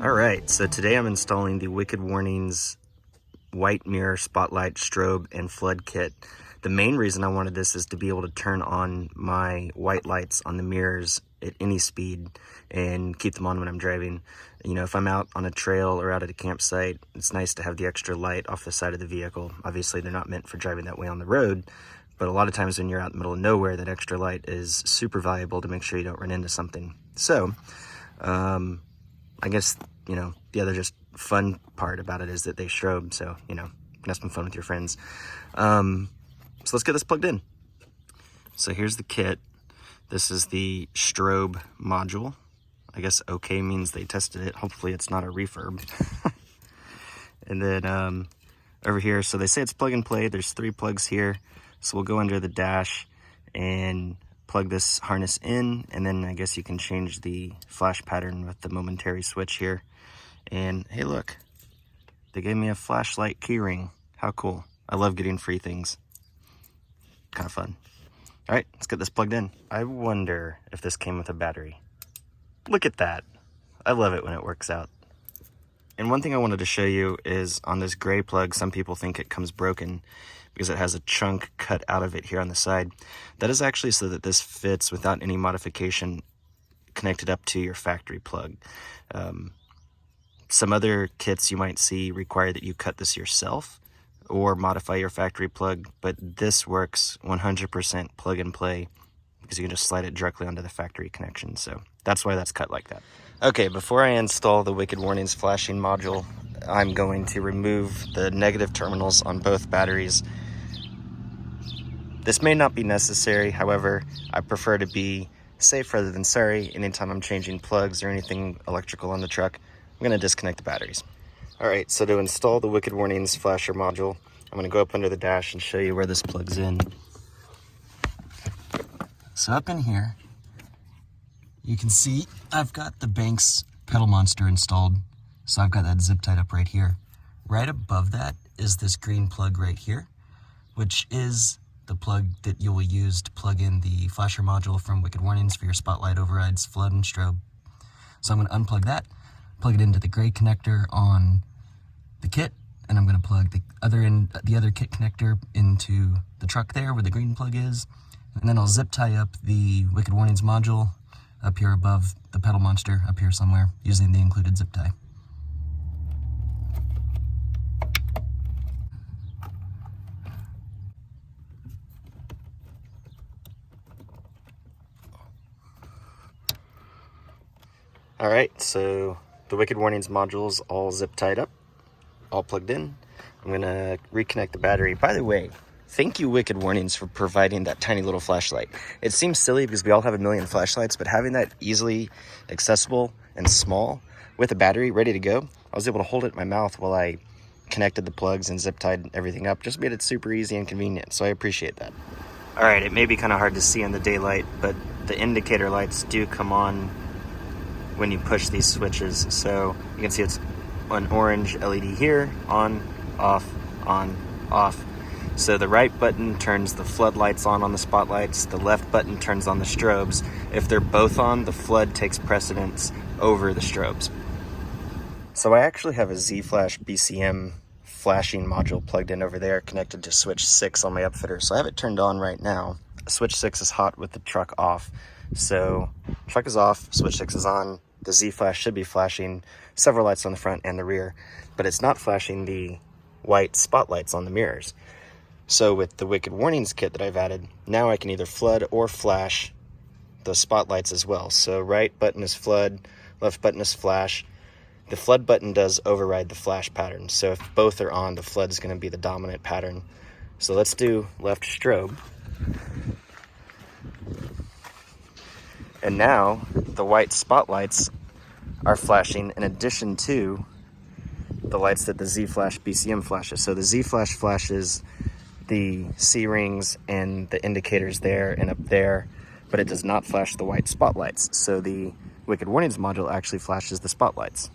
All right, so today I'm installing the Wicked Warnings white mirror spotlight strobe and flood kit. The main reason I wanted this is to be able to turn on my white lights on the mirrors at any speed and keep them on when I'm driving. You know, if I'm out on a trail or out at a campsite, it's nice to have the extra light off the side of the vehicle. Obviously, they're not meant for driving that way on the road, but a lot of times when you're out in the middle of nowhere, that extra light is super valuable to make sure you don't run into something. So, I guess, you know, the other just fun part about it is that they strobe, so, you know, you can have some fun with your friends. So let's get this plugged in. So here's the kit. This is the strobe module. I guess okay means they tested it. Hopefully it's not a refurb. And then over here, so they say it's plug and play. There's 3 plugs here. So we'll go under the dash and plug this harness in, and then I guess you can change the flash pattern with the momentary switch here. And hey, look, they gave me a flashlight keyring. How cool. I love getting free things. Kind of fun. All right, let's get this plugged in. I wonder if this came with a battery. Look at that. I love it when it works out. And one thing I wanted to show you is on this gray plug, some people think it comes broken because it has a chunk cut out of it here on the side. That is actually so that this fits without any modification connected up to your factory plug. Some other kits you might see require that you cut this yourself or modify your factory plug, but this works 100% plug and play because you can just slide it directly onto the factory connection. So that's why that's cut like that. Okay, before I install the Wicked Warnings flashing module, I'm going to remove the negative terminals on both batteries. This may not be necessary, however, I prefer to be safe rather than sorry. Anytime I'm changing plugs or anything electrical on the truck, I'm going to disconnect the batteries. All right, so to install the Wicked Warnings flasher module, I'm going to go up under the dash and show you where this plugs in. So up in here, you can see I've got the Banks pedal monster installed. So I've got that zip tied up right here. Right above that is this green plug right here, which is the plug that you will use to plug in the flasher module from Wicked Warnings for your spotlight overrides, flood, and strobe. So I'm going to unplug that, plug it into the gray connector on the kit, and I'm going to plug the other kit connector into the truck there where the green plug is, and then I'll zip tie up the Wicked Warnings module up here above the pedal monster up here somewhere using the included zip tie. All right, so the Wicked Warnings module's all zip tied up, all plugged in. I'm gonna reconnect the battery. By the way, thank you, Wicked Warnings, for providing that tiny little flashlight. It seems silly because we all have a million flashlights, but having that easily accessible and small with a battery ready to go, I was able to hold it in my mouth while I connected the plugs and zip tied everything up. Just made it super easy and convenient, so I appreciate that. All right, it may be kind of hard to see in the daylight, but the indicator lights do come on when you push these switches. So you can see it's an orange LED here, on, off, on, off. So the right button turns the floodlights on the spotlights, the left button turns on the strobes. If they're both on, the flood takes precedence over the strobes. So I actually have a Z-Flash BCM flashing module plugged in over there, connected to switch 6 on my upfitter. So I have it turned on right now. Switch 6 is hot with the truck off. So truck is off, switch 6 is on. The Z-Flash should be flashing several lights on the front and the rear, but it's not flashing the white spotlights on the mirrors. So with the Wicked Warnings kit that I've added, now I can either flood or flash the spotlights as well. So right button is flood, left button is flash. The flood button does override the flash pattern. So if both are on, the flood is going to be the dominant pattern. So let's do left strobe. And now the white spotlights are flashing in addition to the lights that the Z-Flash BCM flashes. So the Z-Flash flashes the C-rings and the indicators there and up there, but it does not flash the white spotlights. So the Wicked Warnings module actually flashes the spotlights.